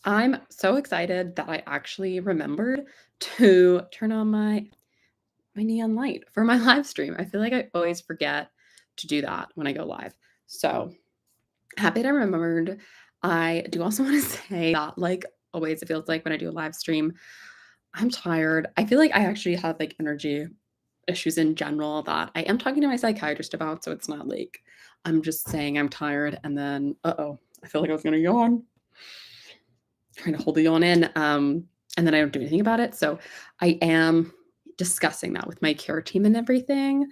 I'm so excited that I actually remembered to turn on my neon light for my live stream. I feel like I always forget to do that when I go live. So, happy that I remembered. I do also want to say that, like always, it feels like when I do a live stream, I'm tired. I feel like I actually have like energy issues in general that I am talking to my psychiatrist about. So, it's not like I'm just saying I'm tired and then, I feel like I was going to yawn, trying to hold the yawn in. And then I don't do anything about it. So I am discussing that with my care team and everything.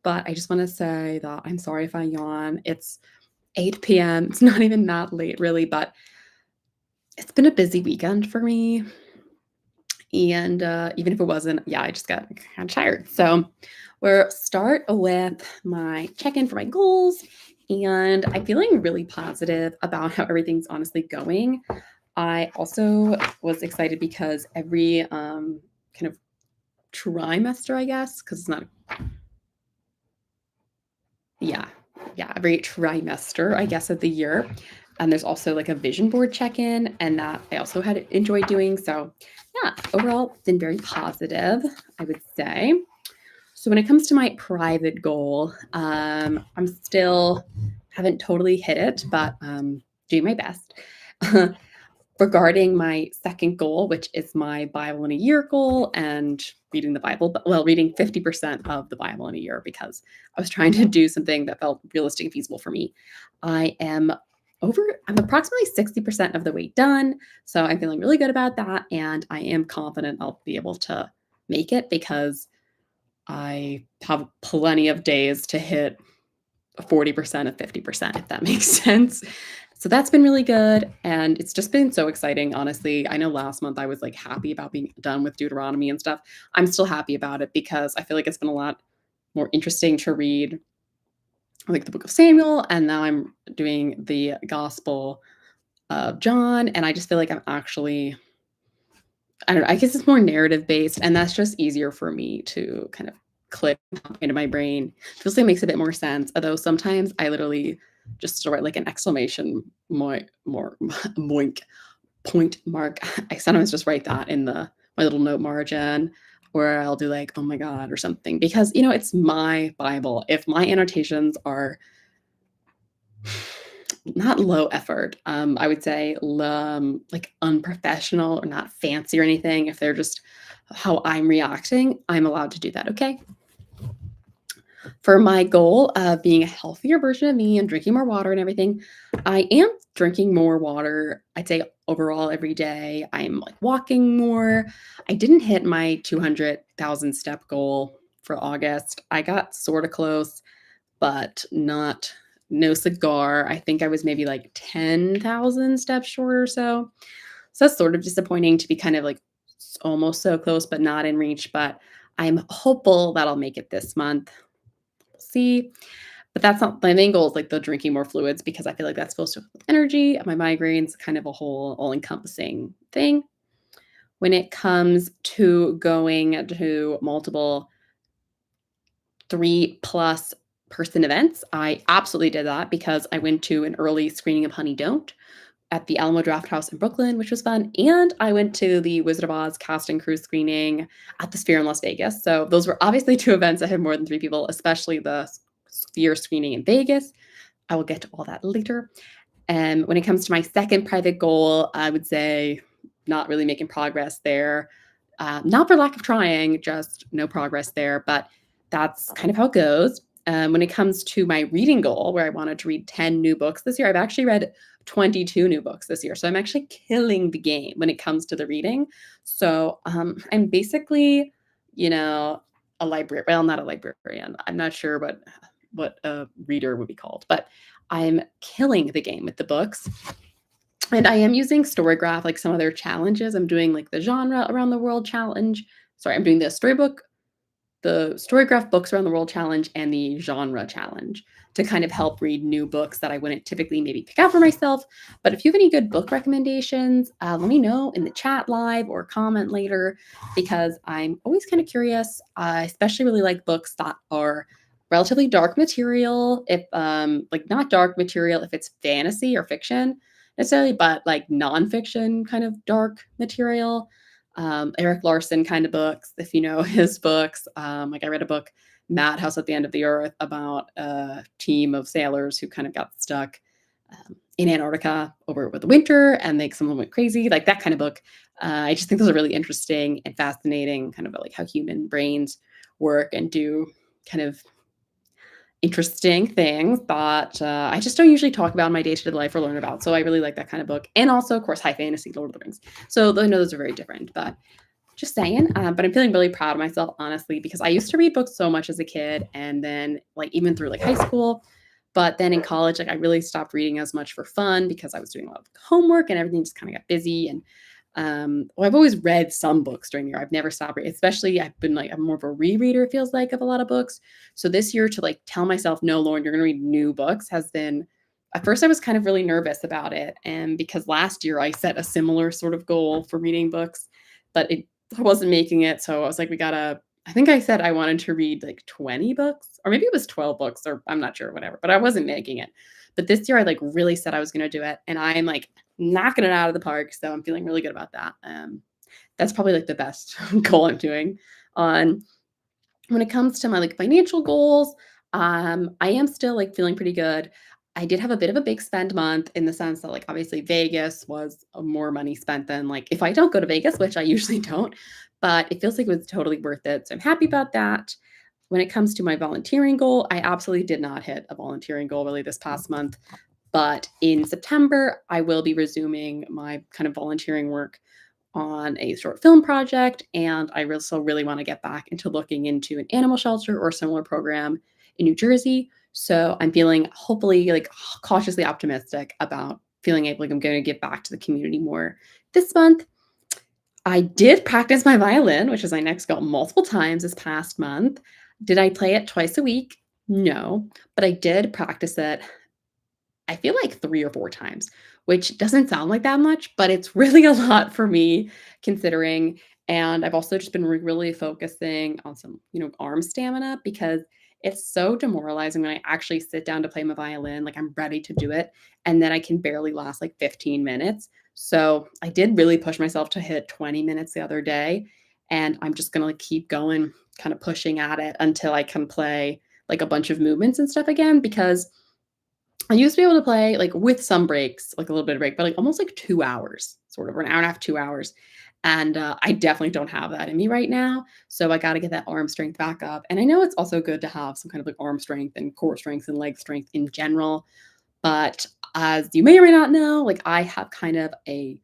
But I just want to say that I'm sorry if I yawn. It's 8 p.m. It's not even that late, really, but it's been a busy weekend for me. And even if it wasn't, yeah, I just got kind of tired. So we'll start with my check in for my goals. And I'm feeling really positive about how everything's honestly going. I also was excited because every kind of trimester, I guess, because it's not, yeah, yeah, every trimester, I guess, of the year. And there's also like a vision board check in, and that I also had enjoyed doing. So, yeah, overall, been very positive, I would say. So, when it comes to my private goal, I'm still haven't totally hit it, but doing my best. Regarding my second goal, which is my Bible in a year goal and reading the Bible, but well, reading 50% of the Bible in a year because I was trying to do something that felt realistic and feasible for me. I am I'm approximately 60% of the way done. So I'm feeling really good about that. And I am confident I'll be able to make it because I have plenty of days to hit 40% of 50%, if that makes sense. So that's been really good. And it's just been so exciting, honestly. I know last month I was like happy about being done with Deuteronomy and stuff. I'm still happy about it because I feel like it's been a lot more interesting to read like the book of Samuel. And now I'm doing the Gospel of John. And I just feel like I'm actually, I don't know, I guess it's more narrative based. And that's just easier for me to kind of click into my brain. Feels like it makes a bit more sense. Although sometimes I literally just write like an exclamation more moink point mark. I sometimes just write that in the my little note margin, or I'll do like, oh my God, or something, because it's my Bible. If my annotations are not low effort, I would say like unprofessional or not fancy or anything, if they're just how I'm reacting, I'm allowed to do that. Okay. For my goal of being a healthier version of me and drinking more water and everything, I am drinking more water, I'd say overall every day. I'm like walking more. I didn't hit my 200,000 step goal for August. I got sort of close, but not no cigar. I think I was maybe like 10,000 steps short or so. So that's sort of disappointing to be kind of like almost so close, but not in reach. But I'm hopeful that I'll make it this month. We'll see. But that's not my main goal is like the drinking more fluids because I feel like that's supposed to help with energy. My migraines, kind of a whole all encompassing thing. When it comes to going to multiple 3+ person events, I absolutely did that because I went to an early screening of Honey Don't at the Alamo Draft House in Brooklyn, which was fun. And I went to the Wizard of Oz cast and crew screening at the Sphere in Las Vegas. So those were obviously two events that had more than three people, especially the Sphere screening in Vegas. I will get to all that later. And when it comes to my second private goal, I would say not really making progress there. Not for lack of trying, just no progress there. But that's kind of how it goes. When it comes to my reading goal, where I wanted to read 10 new books this year, I've actually read 22 new books this year. So I'm actually killing the game when it comes to the reading. So I'm basically, you know, a librarian. Well, not a librarian. I'm not sure what a reader would be called, but I'm killing the game with the books. And I am using Storygraph, like some other challenges. I'm doing like the genre around the world challenge. Sorry, I'm doing the Storygraph books around the world challenge and the genre challenge to kind of help read new books that I wouldn't typically maybe pick out for myself. But if you have any good book recommendations, let me know in the chat live or comment later because I'm always kind of curious. I especially really like books that are relatively dark material, if like not dark material if it's fantasy or fiction, necessarily, but like nonfiction kind of dark material. Eric Larson kind of books, if you know his books. Like I read a book, Madhouse at the End of the Earth, about a team of sailors who kind of got stuck in Antarctica over with the winter, and like someone went crazy, like that kind of book. I just think those are really interesting and fascinating, kind of like how human brains work and do kind of interesting things that I just don't usually talk about in my day-to-day life or learn about. So I really like that kind of book. And also, of course, high fantasy, Lord of the Rings. So I know those are very different, but just saying. But I'm feeling really proud of myself, honestly, because I used to read books so much as a kid, and then like even through like high school. But then in college, like I really stopped reading as much for fun because I was doing a lot of homework and everything just kind of got busy. And well, I've always read some books during the year. I've never stopped reading. Especially, I've been like I'm more of a rereader. It feels like of a lot of books. So this year, to like tell myself, no, Lauren, you're going to read new books, has been. At first, I was kind of really nervous about it, and because last year I set a similar sort of goal for reading books, but I wasn't making it. So I was like, we gotta. I think I said I wanted to read like 20 books, or maybe it was 12 books, or I'm not sure, whatever. But I wasn't making it. But this year, I like really said I was going to do it, and I'm like knocking it out of the park. So I'm feeling really good about that. That's probably like the best goal I'm doing. On when it comes to my like financial goals, I am still like feeling pretty good. I did have a bit of a big spend month in the sense that like obviously Vegas was more money spent than like if I don't go to Vegas, which I usually don't, but it feels like it was totally worth it. So I'm happy about that. When it comes to my volunteering goal, I absolutely did not hit a volunteering goal really this past month. But in September, I will be resuming my kind of volunteering work on a short film project. And I also really want to get back into looking into an animal shelter or similar program in New Jersey. So I'm feeling hopefully like cautiously optimistic about feeling like I'm going to give back to the community more this month. I did practice my violin, which is my next goal, multiple times this past month. Did I play it twice a week? No, but I did practice it I feel like 3 or 4 times, which doesn't sound like that much, but it's really a lot for me considering. And I've also just been really focusing on some, arm stamina because it's so demoralizing when I actually sit down to play my violin, like I'm ready to do it, and then I can barely last like 15 minutes. So I did really push myself to hit 20 minutes the other day, and I'm just gonna like keep going, kind of pushing at it until I can play like a bunch of movements and stuff again because I used to be able to play, like, with some breaks, like, a little bit of break, but, like, almost, like, 2 hours, sort of, or an hour and a half, 2 hours, and, I definitely don't have that in me right now, so I gotta get that arm strength back up, and I know it's also good to have some kind of, like, arm strength and core strength and leg strength in general, but as you may or may not know, like, I have kind of a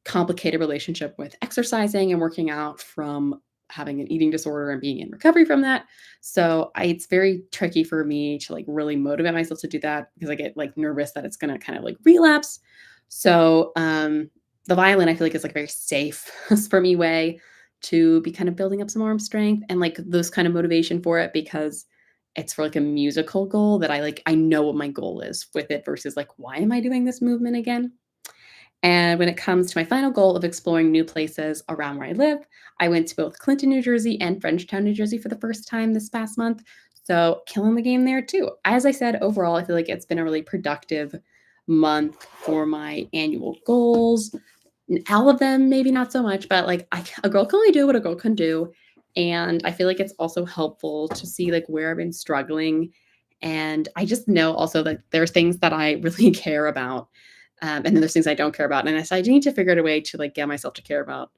complicated relationship with exercising and working out from having an eating disorder and being in recovery from that. So it's very tricky for me to like really motivate myself to do that because I get like nervous that it's gonna kind of like relapse. So the violin I feel like is like a very safe for me way to be kind of building up some arm strength and like those kind of motivation for it because it's for like a musical goal that I know what my goal is with it versus like why am I doing this movement again? And when it comes to my final goal of exploring new places around where I live, I went to both Clinton, New Jersey and Frenchtown, New Jersey for the first time this past month. So, killing the game there too. As I said, overall, I feel like it's been a really productive month for my annual goals. All of them, maybe not so much, but like a girl can only do what a girl can do. And I feel like it's also helpful to see like where I've been struggling. And I just know also that there's things that I really care about and then there's things I don't care about. And I need to figure out a way to like get myself to care about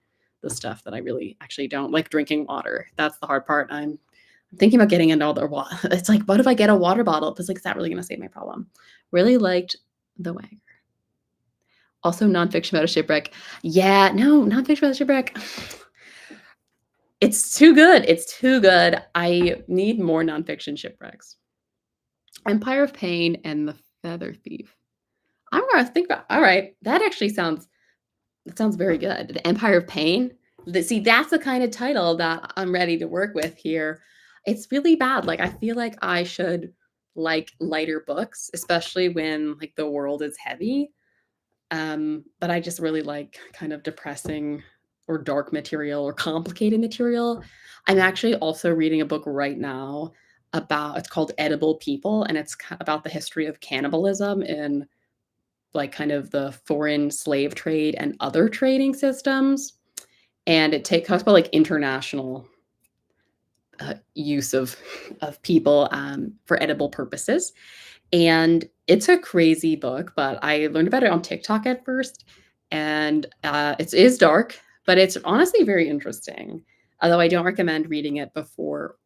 the stuff that I really actually don't like drinking water. That's the hard part. I'm thinking about getting into all the water. It's like, what if I get a water bottle? It's like, is that really going to save my problem? Really liked the way. Also, nonfiction about a shipwreck. Yeah, no, nonfiction about a shipwreck. It's too good. It's too good. I need more nonfiction shipwrecks. Empire of Pain and The Feather Thief. I'm gonna think about. All right, that sounds very good. The Empire of Pain? See, that's the kind of title that I'm ready to work with here. It's really bad. Like, I feel like I should like lighter books, especially when like the world is heavy. But I just really like kind of depressing or dark material or complicated material. I'm actually also reading a book right now about it's called Edible People, and it's about the history of cannibalism in like kind of the foreign slave trade and other trading systems. And it talks about like international use of people for edible purposes. And it's a crazy book, but I learned about it on TikTok at first, and it is dark, but it's honestly very interesting. Although I don't recommend reading it before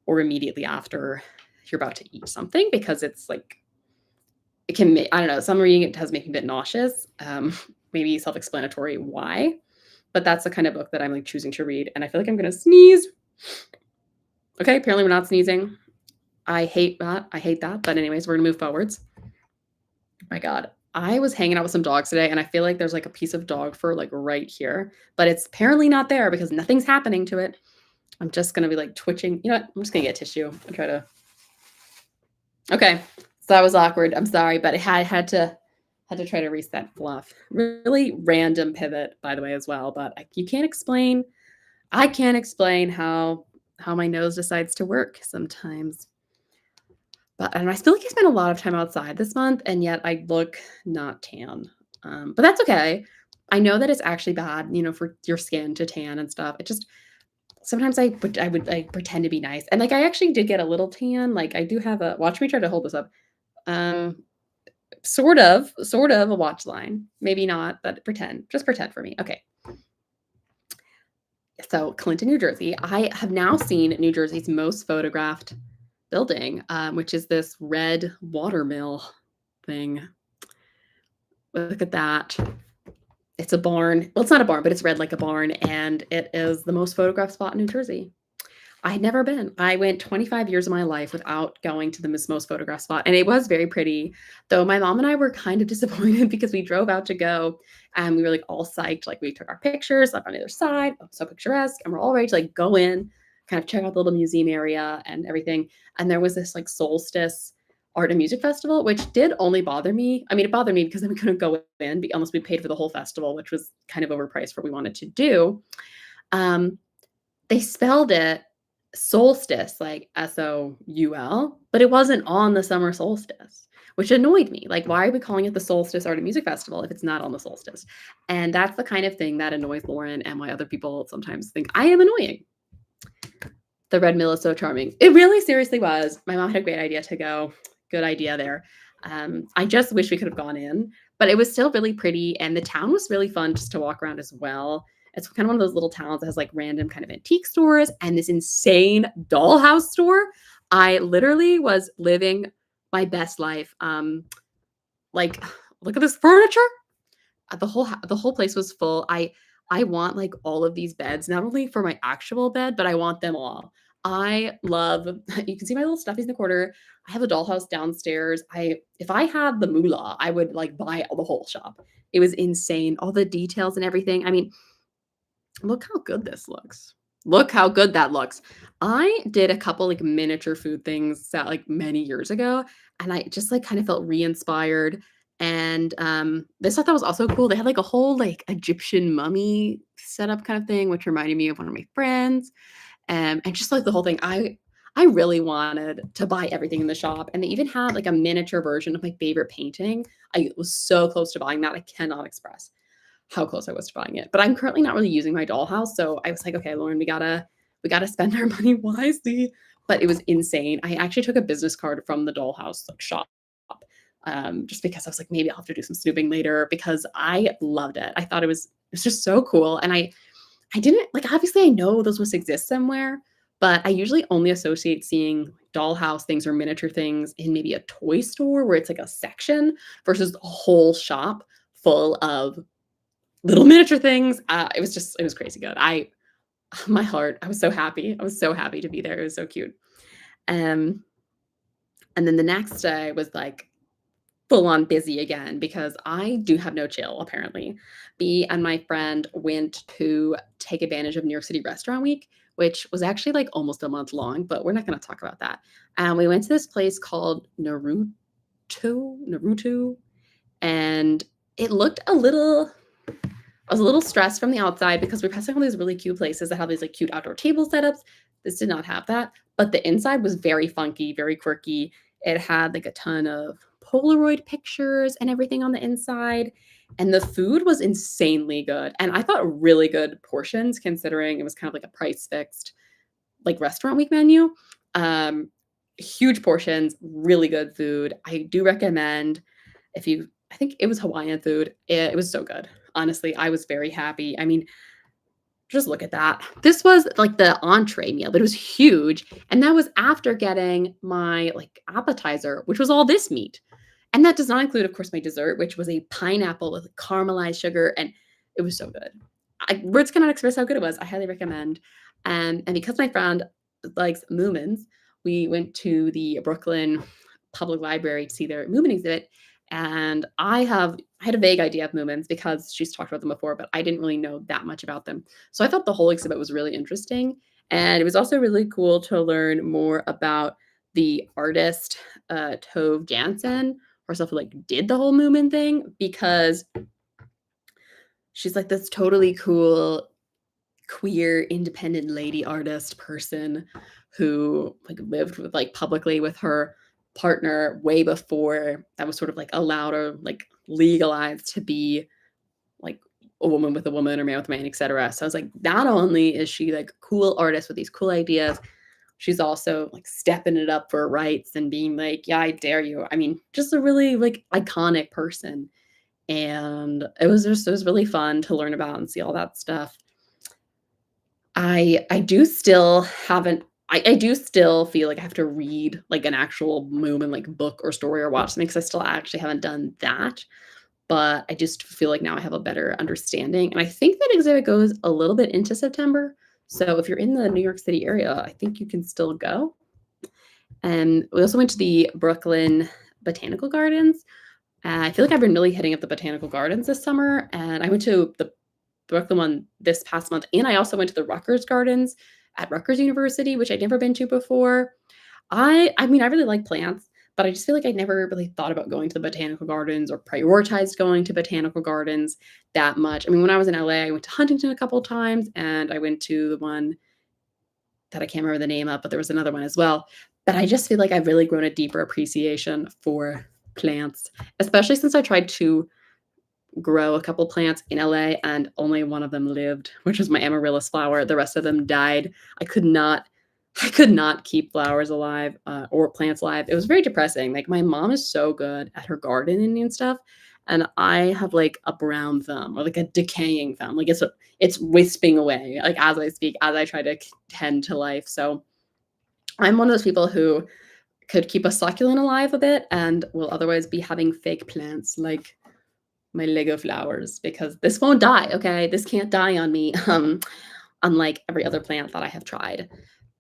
or immediately after you're about to eat something because it's like it can make I don't know. Some reading it does make me a bit nauseous. Maybe self-explanatory why, but that's the kind of book that I'm like choosing to read, and I feel like I'm gonna sneeze. Okay, apparently we're not sneezing. I hate that. I hate that. But anyways, we're gonna move forwards. My God. I was hanging out with some dogs today and I feel like there's like a piece of dog fur like right here, but it's apparently not there because nothing's happening to it. I'm just gonna be like twitching. You know what? I'm just gonna get tissue and try to. Okay, so that was awkward. I'm sorry, but I had to try to reset fluff. Really random pivot, by the way, as well. But you can't explain. I can't explain how my nose decides to work sometimes. And I feel like I spent a lot of time outside this month, and yet I look not tan. But that's okay. I know that it's actually bad, for your skin to tan and stuff. It just sometimes I would like pretend to be nice, and like I actually did get a little tan. Like I do have a watch me try to hold this up. Um, sort of a watch line, maybe not, but just pretend for me. Okay. So Clinton, New Jersey. I have now seen New Jersey's most photographed building, which is this red watermill thing. Look at that. It's a barn. Well, it's not a barn, but it's red like a barn, and it is the most photographed spot in New Jersey. I had never been. I went 25 years of my life without going to the most photographed spot, and it was very pretty. Though my mom and I were kind of disappointed because we drove out to go, and we were like all psyched. Like we took our pictures up on the other side, so picturesque, and we're all ready to like go in, kind of check out the little museum area and everything. And there was this like solstice art and music festival, which did only bother me. I mean, it bothered me because then we couldn't go in unless we paid for the whole festival, which was kind of overpriced for what we wanted to do. Um, they spelled it solstice, like SOUL, but it wasn't on the summer solstice, which annoyed me. Like, why are we calling it the Solstice Art and Music Festival if it's not on the solstice? And that's the kind of thing that annoys Lauren and why other people sometimes think I am annoying. The Red Mill is so charming. It really seriously was. My mom had a great idea to go. Good idea there. I just wish we could have gone in, but it was still really pretty. And the town was really fun just to walk around as well. It's kind of one of those little towns that has like random kind of antique stores and this insane dollhouse store. I literally was living my best life. Like, look at this furniture. The whole place was full. I want like all of these beds, not only for my actual bed, but I want them all. I love you can see my little stuffies in the corner. I have a dollhouse downstairs. If I had the moolah, I would like buy the whole shop. It was insane. All the details and everything. I mean, look how good this looks. Look how good that looks. I did a couple like miniature food things that like many years ago, and I just like kind of felt re-inspired. And this I thought was also cool. They had like a whole like Egyptian mummy setup kind of thing, which reminded me of one of my friends. And just like the whole thing, I really wanted to buy everything in the shop, and they even had like a miniature version of my favorite painting. I was so close to buying that. I cannot express how close I was to buying it. But I'm currently not really using my dollhouse, so I was like, okay, Lauren, we gotta spend our money wisely. But it was insane. I actually took a business card from the dollhouse like, shop, just because I was like, maybe I'll have to do some snooping later because I loved it. I thought it was just so cool, and I didn't like. Obviously, I know those must exist somewhere, but I usually only associate seeing dollhouse things or miniature things in maybe a toy store where it's like a section versus a whole shop full of little miniature things. It was crazy good. My heart, I was so happy. I was so happy to be there. It was so cute. Um, and then the next day was like full on busy again because I do have no chill, apparently. Me and my friend went to take advantage of New York City Restaurant Week, which was actually like almost a month long, but we're not going to talk about that. And we went to this place called Naruto, and it looked I was a little stressed from the outside because we're passing all these really cute places that have these like cute outdoor table setups. This did not have that, but the inside was very funky, very quirky. It had like a ton of Polaroid pictures and everything on the inside. And the food was insanely good. And I thought really good portions considering it was kind of like a price fixed like restaurant week menu. Um, Huge portions, really good food. I do recommend if you I think it was Hawaiian food. It was so good. Honestly, I was very happy. I mean, just look at that. This was like the entree meal, but it was huge. And that was after getting my like appetizer, which was all this meat. And that does not include, of course, my dessert, which was a pineapple with caramelized sugar. And it was so good. Words cannot express how good it was. I highly recommend. And because my friend likes Moomins, we went to the Brooklyn Public Library to see their Moomin exhibit. And I had a vague idea of Moomins because she's talked about them before, but I didn't really know that much about them. So I thought the whole exhibit was really interesting. And it was also really cool to learn more about the artist, Tove Jansson herself, who like did the whole Moomin thing because she's like this totally cool queer independent lady artist person who like lived with like publicly with her partner way before that was sort of like allowed or like legalized to be like a woman with a woman or man with a man, etc. So I was like, not only is she like a cool artist with these cool ideas, she's also like stepping it up for her rights and being like, yeah, I dare you. I mean, just a really like iconic person. And it was really fun to learn about and see all that stuff. I do still haven't I do still feel like I have to read, like, an actual Moomin, like, book or story or watch something because I still actually haven't done that, but I just feel like now I have a better understanding, and I think that exhibit goes a little bit into September, so if you're in the New York City area, I think you can still go, and we also went to the Brooklyn Botanical Gardens. I feel like I've been really hitting up the botanical gardens this summer, and I went to the Brooklyn one this past month, and I also went to the Rutgers Gardens at Rutgers University, which I'd never been to before. I mean, I really like plants, but I just feel like I never really thought about going to the botanical gardens or prioritized going to botanical gardens that much. I mean, when I was in LA, I went to Huntington a couple of times, and I went to the one that I can't remember the name of, but there was another one as well. But I just feel like I've really grown a deeper appreciation for plants, especially since I tried to grow a couple plants in LA and only one of them lived, which was my amaryllis flower. The rest of them died. I could not I could not keep flowers alive or plants alive. It was very depressing. Like my mom is so good at her gardening and stuff, and I have like a brown thumb or like a decaying thumb. Like it's wisping away like as I speak, as I try to tend to life. So I'm one of those people who could keep a succulent alive a bit and will otherwise be having fake plants like my Lego flowers because this won't die, okay? This can't die on me, unlike every other plant that I have tried.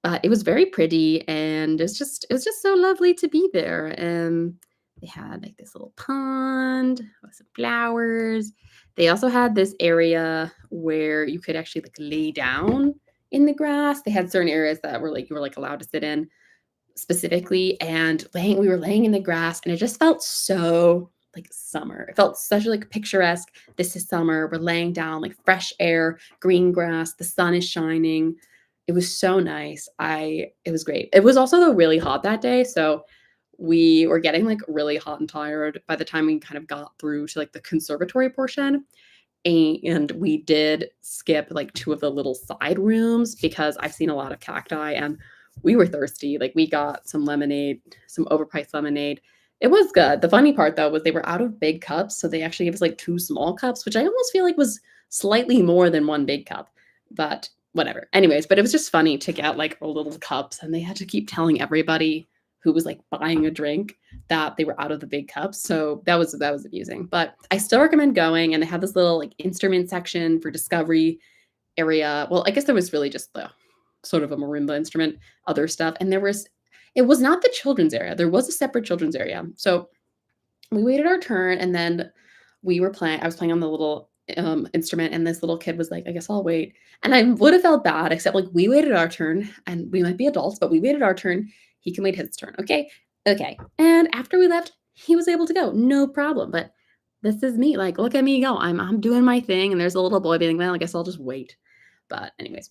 But it was very pretty and it was just so lovely to be there. And they had like this little pond with some flowers. They also had this area where you could actually like lay down in the grass. They had certain areas that were like you were like allowed to sit in specifically and laying we were laying in the grass and it just felt so like summer. It felt such like picturesque. This is summer. We're laying down like fresh air, green grass, the sun is shining. It was so nice. I It was great. It was also though really hot that day, so we were getting like really hot and tired by the time we kind of got through to like the conservatory portion. And we did skip like two of the little side rooms because I've seen a lot of cacti and we were thirsty. Like we got some lemonade, some overpriced lemonade. It was good. The funny part though was they were out of big cups, so they actually gave us like two small cups, which I almost feel like was slightly more than one big cup. But whatever. Anyways, but it was just funny to get like little cups and they had to keep telling everybody who was like buying a drink that they were out of the big cups. So that was amusing. But I still recommend going and they had this little like instrument section for discovery area. Well, I guess there was really just the sort of a marimba instrument, other stuff. And it was not the children's area. There was a separate children's area. So we waited our turn and then I was playing on the little instrument and this little kid was like, I guess I'll wait. And I would have felt bad, except like we waited our turn and we might be adults, but we waited our turn. He can wait his turn. Okay. Okay. And after we left, he was able to go. No problem. But this is me. Like, look at me go. I'm doing my thing. And there's a little boy being, well, I guess I'll just wait. But anyways,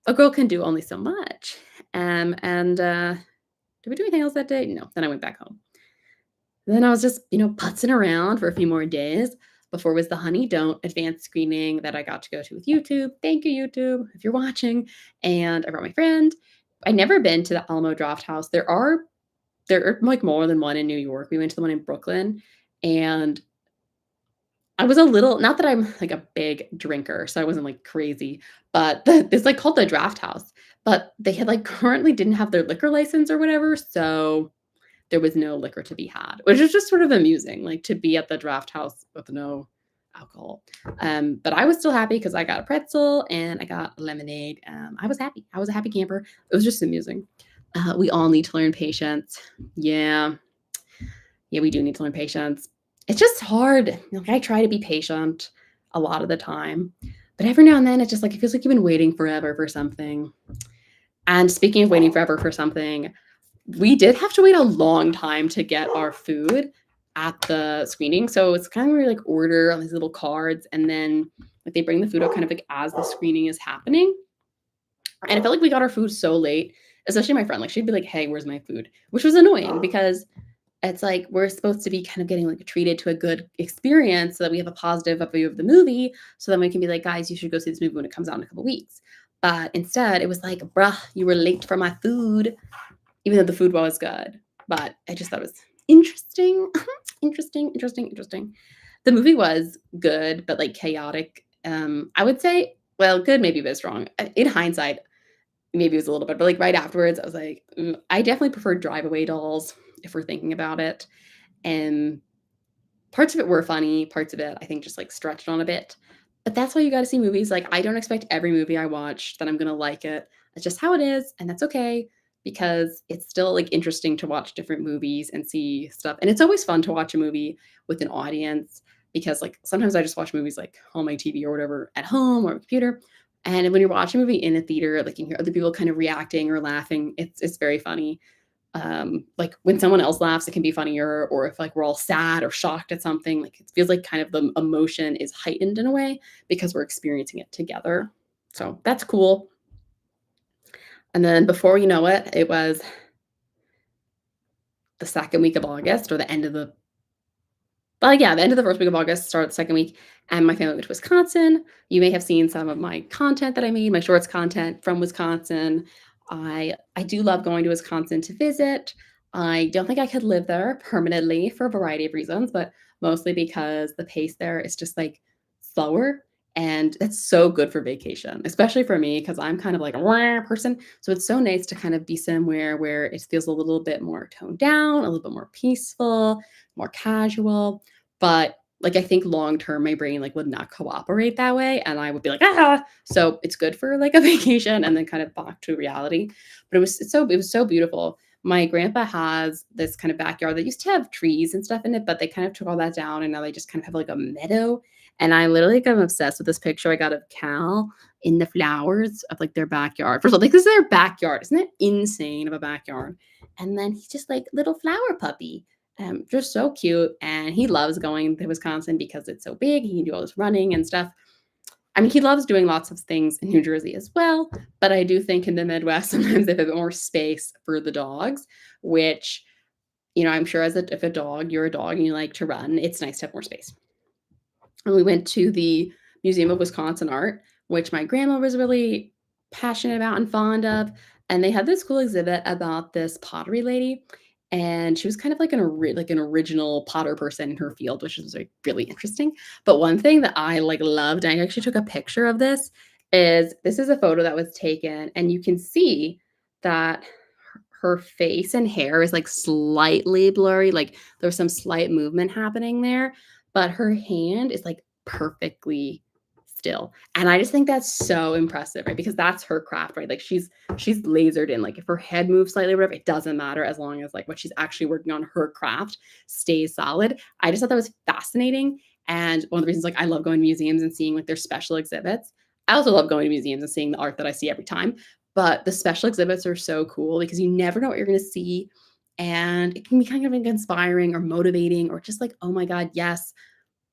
a girl can do only so much. And did we do anything else that day? No. Then I went back home. Then I was just, putzing around for a few more days before was the Honey Don't advanced screening that I got to go to with YouTube. Thank you, YouTube, if you're watching. And I brought my friend. I never been to the Alamo Draft House. There are like more than one in New York. We went to the one in Brooklyn, and I was a little, not that I'm like a big drinker, so I wasn't like crazy, but it's like called the Draft House. But they had like currently didn't have their liquor license or whatever, so there was no liquor to be had, which is just sort of amusing, like to be at the Draft House with no alcohol. But I was still happy because I got a pretzel and I got lemonade. I was happy. I was a happy camper. It was just amusing. We all need to learn patience. Yeah, yeah, we do need to learn patience. It's just hard. Like I try to be patient a lot of the time, but every now and then it's just like it feels like you've been waiting forever for something. And speaking of waiting forever for something, we did have to wait a long time to get our food at the screening. So it's kind of where you like order on these little cards and then like they bring the food out kind of like as the screening is happening. And I felt like we got our food so late, especially my friend. Like she'd be like, "Hey, where's my food?" Which was annoying because it's like we're supposed to be kind of getting like treated to a good experience so that we have a positive view of the movie. So then we can be like, guys, you should go see this movie when it comes out in a couple weeks. But instead, it was like, bruh, you were late for my food, even though the food was good. But I just thought it was interesting. Interesting. The movie was good, but like chaotic. I would say, well, good maybe was wrong. In hindsight, maybe it was a little bit, but like right afterwards, I was like, I definitely prefer Drive Away Dolls if we're thinking about it. And parts of it were funny, parts of it I think just like stretched on a bit. But that's why you got to see movies. Like I don't expect every movie I watch that I'm gonna like it. It's just how it is, and that's okay because it's still like interesting to watch different movies and see stuff. And it's always fun to watch a movie with an audience because like sometimes I just watch movies like on my TV or whatever at home or on computer. And when you're watching a movie in a theater, like you hear other people kind of reacting or laughing, it's very funny. Like when someone else laughs, it can be funnier, or if like we're all sad or shocked at something, like it feels like kind of the emotion is heightened in a way because we're experiencing it together. So that's cool. And then before you know it, it was the second week of August or the end of the well, yeah, the end of the first week of August, start of the second week, and my family went to Wisconsin. You may have seen some of my content that I made, my shorts content from Wisconsin. I do love going to Wisconsin to visit. I don't think I could live there permanently for a variety of reasons, but mostly because the pace there is just like slower. And that's so good for vacation, especially for me, because I'm kind of like a "Wah" person. So it's so nice to kind of be somewhere where it feels a little bit more toned down, a little bit more peaceful, more casual. But, like, I think long term, my brain, like, would not cooperate that way, and I would be like, "Ah!" So, it's good for, like, a vacation and then kind of back to reality. But it was so beautiful. My grandpa has this kind of backyard that used to have trees and stuff in it, but they kind of took all that down, and now they just kind of have, like, a meadow, and I literally like, I'm obsessed with this picture I got of Cal in the flowers of, like, their backyard. First of all, like, this is their backyard. Isn't that insane of a backyard? And then he's just, like, little flower puppy. Just so cute, and he loves going to Wisconsin because it's so big. He can do all this running and stuff. I mean, he loves doing lots of things in New Jersey as well, but I do think in the Midwest sometimes they have a bit more space for the dogs, which I'm sure if a dog, you're a dog and you like to run, it's nice to have more space. And we went to the Museum of Wisconsin Art, which my grandma was really passionate about and fond of. And they had this cool exhibit about this pottery lady. And she was kind of like an original potter person in her field, which was like really interesting. But one thing that I like loved, and I actually took a picture of this is a photo that was taken, and you can see that her face and hair is like slightly blurry. Like there's some slight movement happening there, but her hand is like perfectly still. And I just think that's so impressive, right? Because that's her craft, right? Like she's lasered in. Like if her head moves slightly or whatever, it doesn't matter as long as like what she's actually working on, her craft stays solid. I just thought that was fascinating. And one of the reasons like I love going to museums and seeing like their special exhibits. I also love going to museums and seeing the art that I see every time. But the special exhibits are so cool because you never know what you're going to see. And it can be kind of like inspiring or motivating or just like, oh my God, yes,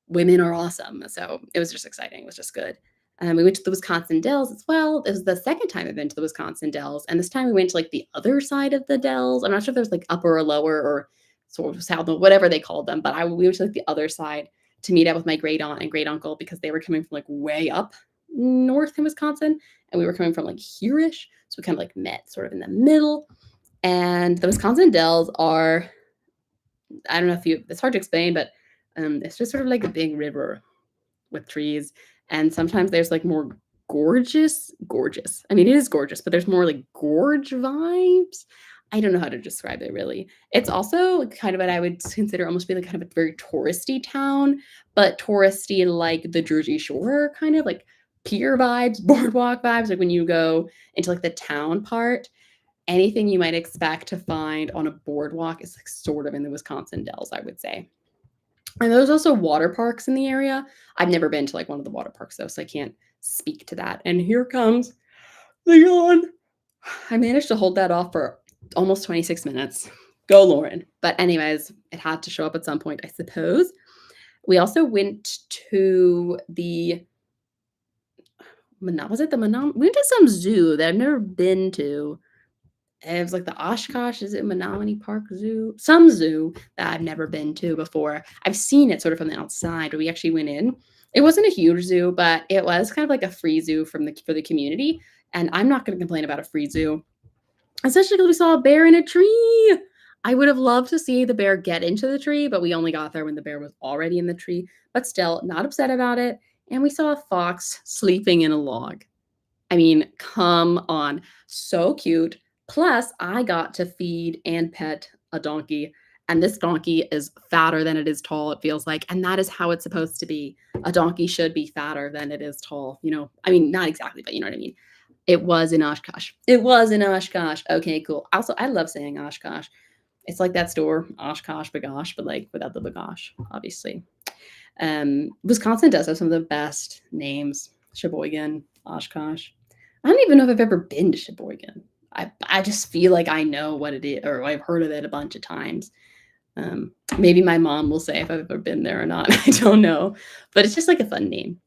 women are awesome. So it was just exciting. It was just good. We went to the Wisconsin Dells as well. It was the second time I've been to the Wisconsin Dells. And this time we went to like the other side of the Dells. I'm not sure if there's like upper or lower or sort of south, whatever they called them. But we went to like the other side to meet up with my great aunt and great uncle because they were coming from like way up north in Wisconsin, and we were coming from like here-ish. So we kind of like met sort of in the middle. And the Wisconsin Dells are, I don't know if you, it's hard to explain, but it's just sort of like a big river with trees. And sometimes there's like more gorgeous. I mean, it is gorgeous, but there's more like gorge vibes. I don't know how to describe it really. It's also kind of what I would consider almost be like kind of a very touristy town, but touristy like the Jersey Shore, kind of like pier vibes, boardwalk vibes. Like when you go into like the town part, anything you might expect to find on a boardwalk is like sort of in the Wisconsin Dells, I would say. And there's also water parks in the area. I've never been to like one of the water parks though, so I can't speak to that. And here comes the yawn. I managed to hold that off for almost 26 minutes. Go, Lauren. But, anyways, it had to show up at some point, I suppose. We also went to the, was it the Menominee? We went to some zoo that I've never been to. It was like the Oshkosh, is it Menominee Park Zoo? Some zoo that I've never been to before. I've seen it sort of from the outside, but we actually went in. It wasn't a huge zoo, but it was kind of like a free zoo for the community. And I'm not going to complain about a free zoo, especially because we saw a bear in a tree. I would have loved to see the bear get into the tree, but we only got there when the bear was already in the tree. But still, not upset about it. And we saw a fox sleeping in a log. I mean, come on. So cute. Plus, I got to feed and pet a donkey, and this donkey is fatter than it is tall, it feels like, and that is how it's supposed to be. A donkey should be fatter than it is tall, you know? I mean, not exactly, but you know what I mean. It was in Oshkosh. It was in Oshkosh. Okay, cool. Also, I love saying Oshkosh. It's like that store, Oshkosh Bagosh, but like without the bagosh, obviously. Wisconsin does have some of the best names. Sheboygan, Oshkosh. I don't even know if I've ever been to Sheboygan. I just feel like I know what it is, or I've heard of it a bunch of times. Maybe my mom will say if I've ever been there or not. I don't know, but it's just like a fun name.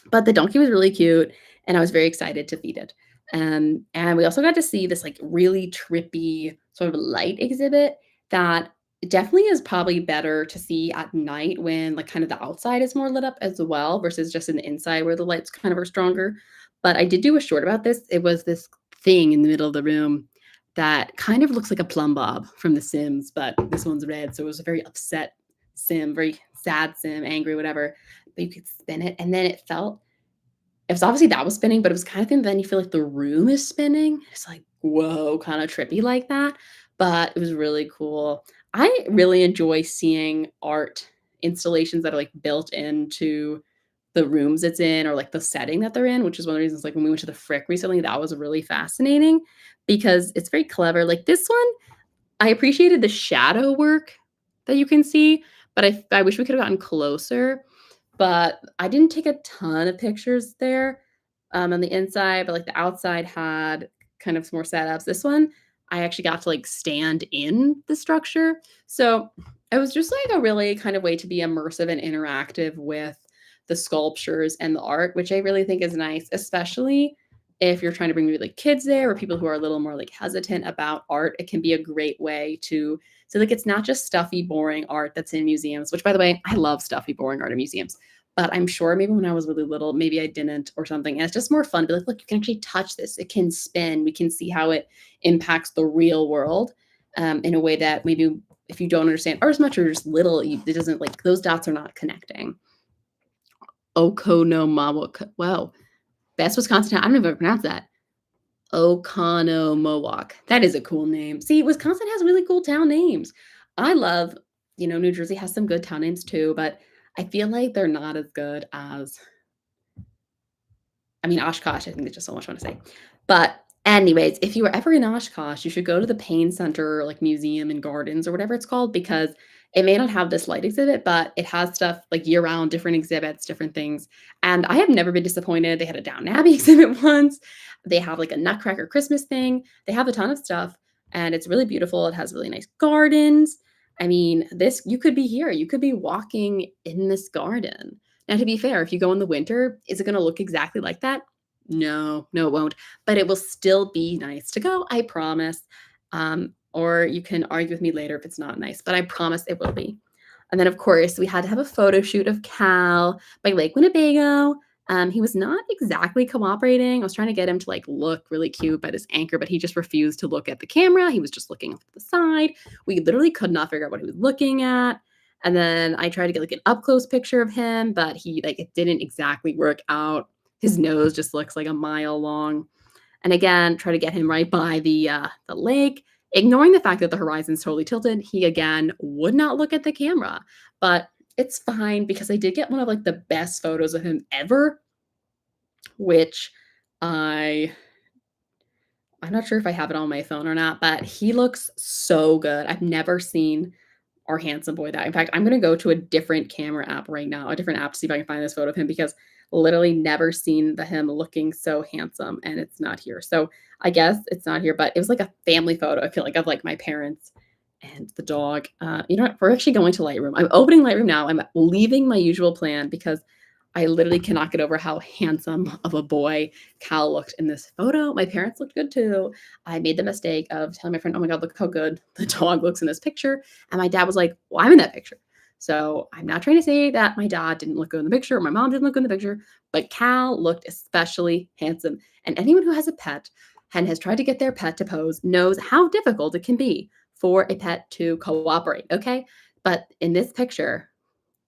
But the donkey was really cute, and I was very excited to feed it. And we also got to see this like really trippy sort of light exhibit that definitely is probably better to see at night when like kind of the outside is more lit up as well versus just in the inside where the lights kind of are stronger. But I did do a short about this. It was this thing in the middle of the room that kind of looks like a plumb bob from The Sims, but this one's red. So it was a very upset sim, very sad sim, angry, whatever. But you could spin it. And then it was obviously that was spinning, but it was kind of thing then you feel like the room is spinning. It's like, whoa, kind of trippy like that. But it was really cool. I really enjoy seeing art installations that are like built into the rooms it's in or like the setting that they're in, which is one of the reasons like when we went to the Frick recently, that was really fascinating because it's very clever. Like this one, I appreciated the shadow work that you can see, but I wish we could have gotten closer. But I didn't take a ton of pictures there on the inside, but like the outside had kind of some more setups. This one, I actually got to like stand in the structure. So it was just like a really kind of way to be immersive and interactive with the sculptures and the art, which I really think is nice, especially if you're trying to bring maybe like kids there or people who are a little more like hesitant about art. It can be a great way to so like it's not just stuffy, boring art that's in museums, which by the way, I love stuffy, boring art in museums. But I'm sure maybe when I was really little, maybe I didn't or something. And it's just more fun to be like, look, you can actually touch this. It can spin. We can see how it impacts the real world in a way that maybe if you don't understand art as much or just little, it doesn't like those dots are not connecting. Okonomawa. Wow. Best Wisconsin town. I don't even pronounce that. Oconomowoc. That is a cool name. See, Wisconsin has really cool town names. I love, New Jersey has some good town names too, but I feel like they're not as good as, I mean, Oshkosh, I think there's just so much I want to say. But anyways, if you were ever in Oshkosh, you should go to the Payne Center, like museum and gardens or whatever it's called, because it may not have this light exhibit, but it has stuff like year round, different exhibits, different things. And I have never been disappointed. They had a Downton Abbey exhibit once. They have like a Nutcracker Christmas thing. They have a ton of stuff and it's really beautiful. It has really nice gardens. I mean, you could be here. You could be walking in this garden. Now, to be fair, if you go in the winter, is it going to look exactly like that? No, it won't. But it will still be nice to go. I promise. or you can argue with me later if it's not nice, but I promise it will be. And then, of course, we had to have a photo shoot of Cal by Lake Winnebago. He was not exactly cooperating. I was trying to get him to like look really cute by this anchor, but he just refused to look at the camera. He was just looking off to the side. We literally could not figure out what he was looking at. And then I tried to get like an up close picture of him, but he like it didn't exactly work out. His nose just looks like a mile long. And again, try to get him right by the lake. Ignoring the fact that the horizon's totally tilted, he again would not look at the camera. But it's fine because I did get one of like the best photos of him ever, which I I'm not sure if I have it on my phone or not, but he looks so good. I've never seen our handsome boy that. In fact, I'm gonna go to a different camera app right now, a different app to see if I can find this photo of him because literally never seen him looking so handsome and it's not here. So I guess it's not here, but it was like a family photo. I feel like of like my parents and the dog. You know what? We're actually going to Lightroom. I'm opening Lightroom now. I'm leaving my usual plan because I literally cannot get over how handsome of a boy Cal looked in this photo. My parents looked good too. I made the mistake of telling my friend, "Oh my god, look how good the dog looks in this picture." And my dad was like, "Well, I'm in that picture." So I'm not trying to say that my dad didn't look good in the picture or my mom didn't look good in the picture, but Cal looked especially handsome. And anyone who has a pet and has tried to get their pet to pose knows how difficult it can be for a pet to cooperate. Okay. But in this picture,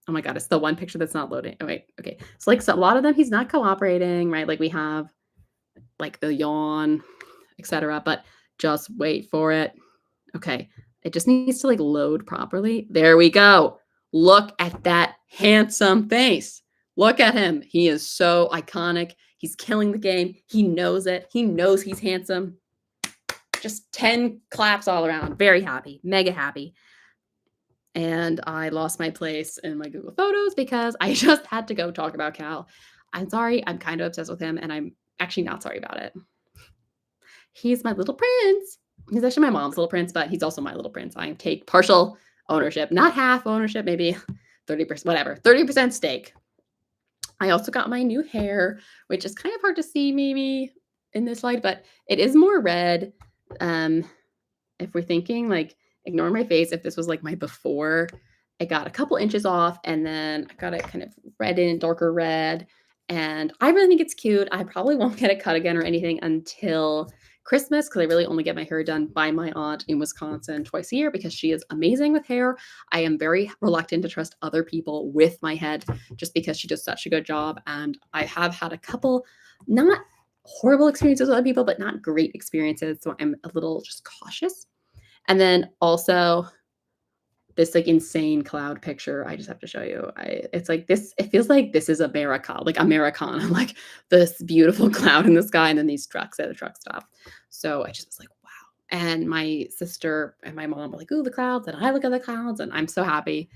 oh my god, it's the one picture that's not loading. Oh, wait, okay. So, like, so a lot of them, he's not cooperating, right? Like, we have, like, the yawn, etc. But just wait for it. Okay. It just needs to, like, load properly. There we go. Look at that handsome face. Look at him. He is so iconic. He's killing the game. He knows it. He knows he's handsome. Just 10 claps all around. Very happy. Mega happy. And I lost my place in my Google Photos because I just had to go talk about Cal. I'm sorry, I'm kind of obsessed with him, and I'm actually not sorry about it. He's my little prince. He's actually my mom's little prince, but he's also my little prince. I take partial ownership, not half ownership, maybe 30%, whatever, 30% stake. I also got my new hair, which is kind of hard to see maybe in this slide, but it is more red. If we're thinking like ignore my face, if this was like my before, I got a couple inches off and then I got it kind of red in, darker red. And I really think it's cute. I probably won't get it cut again or anything until Christmas because I really only get my hair done by my aunt in Wisconsin twice a year because she is amazing with hair. I am very reluctant to trust other people with my head just because she does such a good job. And I have had a couple, not horrible experiences with other people, but not great experiences. So I'm a little just cautious. And then also this like insane cloud picture I just have to show you. It's like this, it feels like this is America, like Americana, like this beautiful cloud in the sky and then these trucks at a truck stop. So I just was like, wow. And my sister and my mom were like, ooh, the clouds. And I look at the clouds and I'm so happy.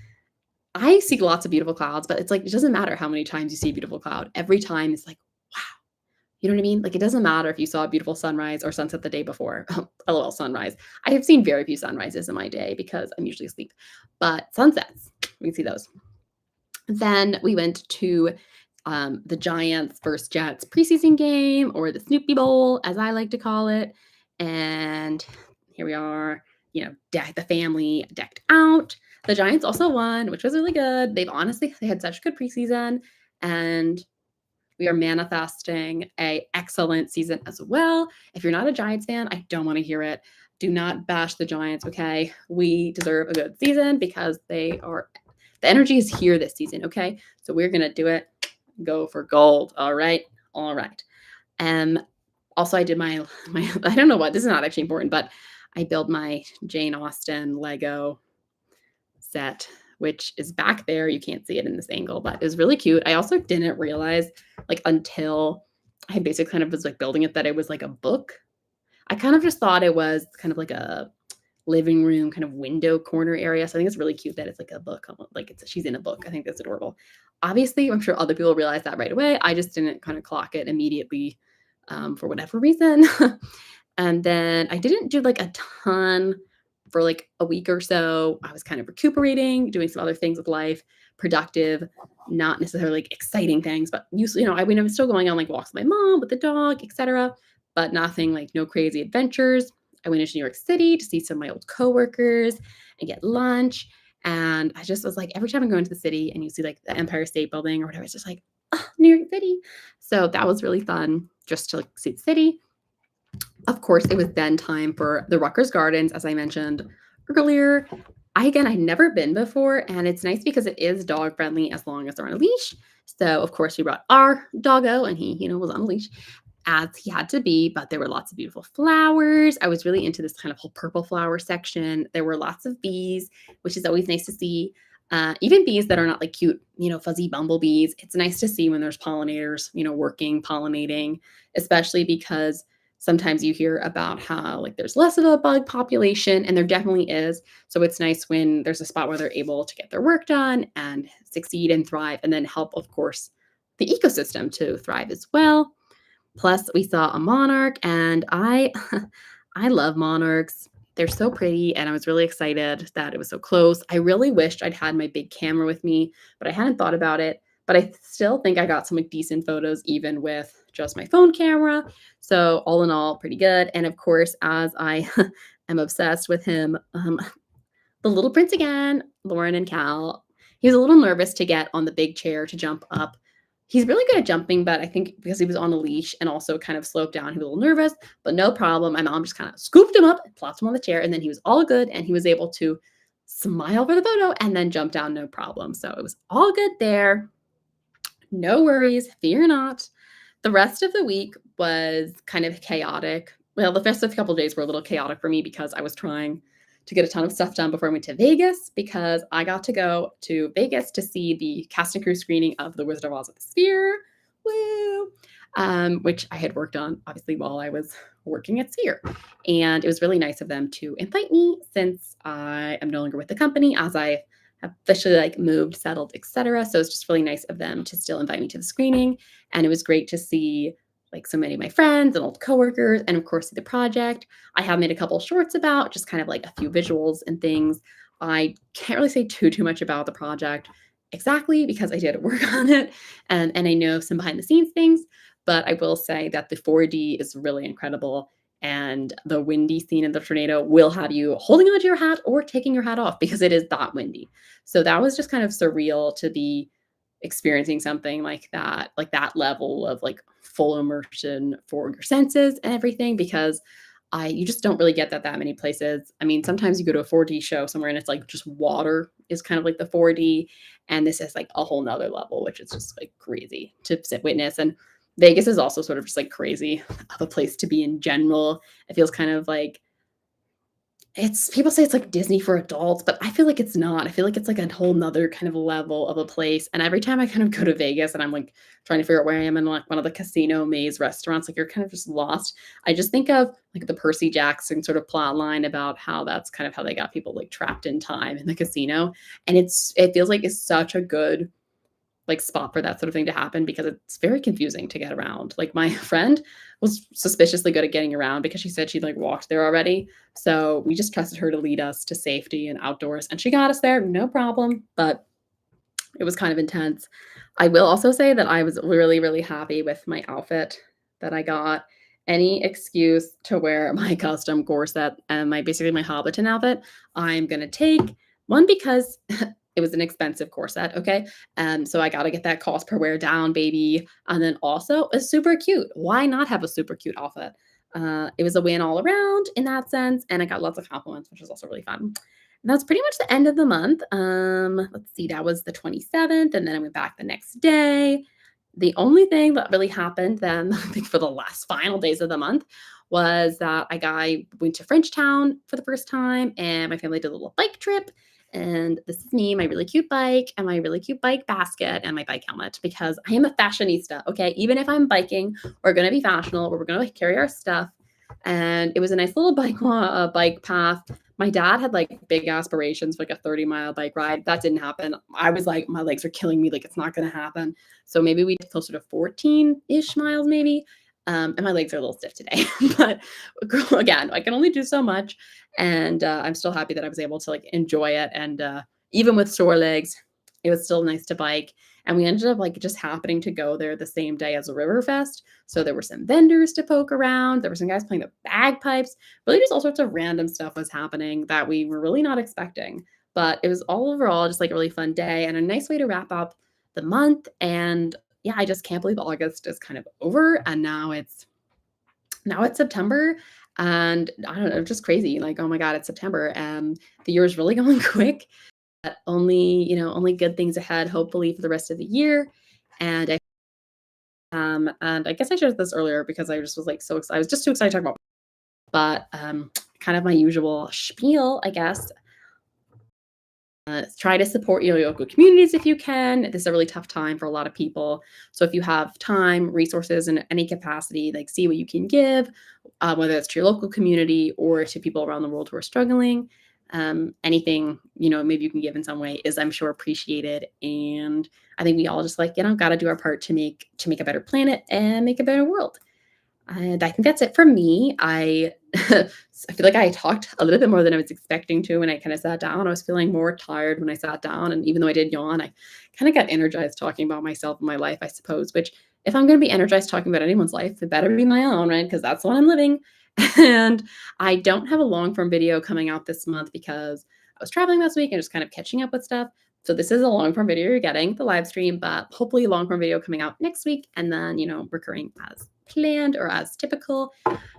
I see lots of beautiful clouds, but it's like, it doesn't matter how many times you see a beautiful cloud. Every time it's like, wow. You know what I mean? Like, it doesn't matter if you saw a beautiful sunrise or sunset the day before. LOL, sunrise. I have seen very few sunrises in my day because I'm usually asleep. But sunsets, we can see those. Then we went to the Giants versus Jets preseason game, or the Snoopy Bowl, as I like to call it. And here we are, you know, the family decked out. The Giants also won, which was really good. They had such good preseason. And we are manifesting a excellent season as well. If you're not a Giants fan, I don't want to hear it. Do not bash the Giants, okay? We deserve a good season because the energy is here this season, okay? So we're going to do it. Go for gold. All right. All right. Also I did my I don't know what, this is not actually important, but I built my Jane Austen Lego set, which is back there. You can't see it in this angle, but it was really cute. I also didn't realize, like, until I basically kind of was like building it, that it was like a book. I kind of just thought it was kind of like a living room kind of window corner area. So I think it's really cute that it's like a book, like she's in a book. I think that's adorable. Obviously, I'm sure other people realize that right away. I just didn't kind of clock it immediately for whatever reason. And then I didn't do like a ton for like a week or so. I was kind of recuperating, doing some other things with life, productive, not necessarily like exciting things, but usually, you know, I was still going on like walks with my mom, with the dog, etc. But nothing like no crazy adventures. I went into New York City to see some of my old coworkers and get lunch. And I just was like, every time I go into the city and you see like the Empire State Building or whatever, it's just like, oh, New York City. So that was really fun just to like see the city. Of course, it was then time for the Rutgers Gardens, as I mentioned earlier. I'd never been before, and it's nice because it is dog friendly as long as they're on a leash. So, of course, we brought our doggo, and he, was on a leash as he had to be. But there were lots of beautiful flowers. I was really into this kind of whole purple flower section. There were lots of bees, which is always nice to see. Even bees that are not like cute, fuzzy bumblebees. It's nice to see when there's pollinators, working, pollinating, especially because sometimes you hear about how like there's less of a bug population, and there definitely is. So it's nice when there's a spot where they're able to get their work done and succeed and thrive, and then help, of course, the ecosystem to thrive as well. Plus, we saw a monarch, and I I love monarchs. They're so pretty, and I was really excited that it was so close. I really wished I'd had my big camera with me, but I hadn't thought about it. But I still think I got some like decent photos even with just my phone camera. So all in all, pretty good. And of course, as I am obsessed with him, the little prince again, Lauren and Cal. He was a little nervous to get on the big chair to jump up. He's really good at jumping, but I think because he was on a leash and also kind of sloped down, he was a little nervous, but no problem. My mom just kind of scooped him up, plopped him on the chair, and then he was all good and he was able to smile for the photo and then jump down, no problem. So it was all good there. No worries, fear not. The rest of the week was kind of chaotic. Well, the first couple of days were a little chaotic for me because I was trying to get a ton of stuff done before I went to Vegas because I got to go to Vegas to see the cast and crew screening of The Wizard of Oz at the Sphere. Woo! Which I had worked on obviously while I was working at Sphere. And it was really nice of them to invite me since I am no longer with the company as I have officially like moved, settled, etc. So it's just really nice of them to still invite me to the screening. And it was great to see like so many of my friends and old coworkers, and of course see the project. I have made a couple shorts about just kind of like a few visuals and things. I can't really say too much about the project exactly because I did work on it and I know some behind the scenes things, but I will say that the 4D is really incredible. And the windy scene in the tornado will have you holding onto your hat or taking your hat off because it is that windy. So that was just kind of surreal to be experiencing something like that level of like full immersion for your senses and everything because you just don't really get that many places. I mean, sometimes you go to a 4D show somewhere and it's like just water is kind of like the 4D, and this is like a whole nother level, which is just like crazy to sit witness. And Vegas is also sort of just like crazy of a place to be in general. It feels kind of like it's people say it's like Disney for adults, but I feel like it's not. I feel like it's like a whole nother kind of level of a place. And every time I kind of go to Vegas and I'm like trying to figure out where I am in like one of the casino maze restaurants, like you're kind of just lost. I just think of like the Percy Jackson sort of plot line about how that's kind of how they got people like trapped in time in the casino. And it feels like it's such a good like spot for that sort of thing to happen because it's very confusing to get around. Like my friend was suspiciously good at getting around because she said she'd like walked there already. So we just trusted her to lead us to safety and outdoors, and she got us there, no problem. But it was kind of intense. I will also say that I was really, really happy with my outfit that I got. Any excuse to wear my custom corset and basically my Hobbiton outfit, I'm gonna take. One, because it was an expensive corset, okay? So I gotta get that cost per wear down, baby. And then also it's super cute. Why not have a super cute outfit? It was a win all around in that sense, and I got lots of compliments, which was also really fun. And that's pretty much the end of the month. Let's see, that was the 27th, and then I went back the next day. The only thing that really happened then, I think for the last final days of the month, was that I went to Frenchtown for the first time, and my family did a little bike trip. And this is me, my really cute bike, and my really cute bike basket, and my bike helmet, because I am a fashionista. Okay, even if I'm biking, we're gonna be fashionable. We're gonna like, carry our stuff. And it was a nice little bike path. My dad had like big aspirations for like a 30-mile bike ride. That didn't happen. I was like, my legs are killing me. Like it's not going to happen. So maybe we did closer to 14-ish miles, maybe. And my legs are a little stiff today, but again, I can only do so much. And I'm still happy that I was able to like enjoy it. And even with sore legs, it was still nice to bike. And we ended up like just happening to go there the same day as a Riverfest. So there were some vendors to poke around. There were some guys playing the bagpipes. Really, just all sorts of random stuff was happening that we were really not expecting. But it was all overall just like a really fun day and a nice way to wrap up the month. And yeah, I just can't believe August is kind of over and now it's September, and I don't know, just crazy. Like, oh my God, it's September, and the year is really going quick. But only good things ahead, hopefully for the rest of the year. And I guess I shared this earlier because I just was like so excited. I was just too excited to talk about, but kind of my usual spiel, I guess. Try to support your local communities if you can. This is a really tough time for a lot of people. So if you have time, resources in any capacity, like see what you can give, whether it's to your local community or to people around the world who are struggling. Anything, maybe you can give in some way is, I'm sure, appreciated. And I think we all just like, got to do our part to make a better planet and make a better world. And I think that's it for me. I feel like I talked a little bit more than I was expecting to when I kind of sat down. I was feeling more tired when I sat down. And even though I did yawn, I kind of got energized talking about myself and my life, I suppose, which if I'm going to be energized talking about anyone's life, it better be my own, right? Because that's the one I'm living. And I don't have a long form video coming out this month because I was traveling last week and just kind of catching up with stuff. So this is a long form video you're getting, the live stream, but hopefully a long form video coming out next week and then, recurring as planned or as typical.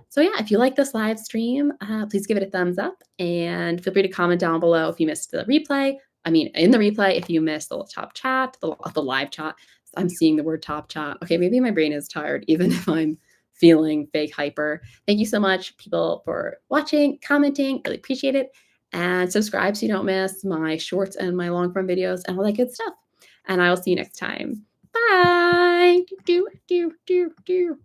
So yeah, if you like this live stream, please give it a thumbs up and feel free to comment down below if you missed the replay. I mean, in the replay, if you missed the top chat, the live chat. I'm seeing the word top chat. Okay, maybe my brain is tired, even if I'm feeling fake hyper. Thank you so much, people, for watching, commenting. Really appreciate it. And subscribe so you don't miss my shorts and my long form videos and all that good stuff. And I will see you next time. Bye. Do, do, do, do.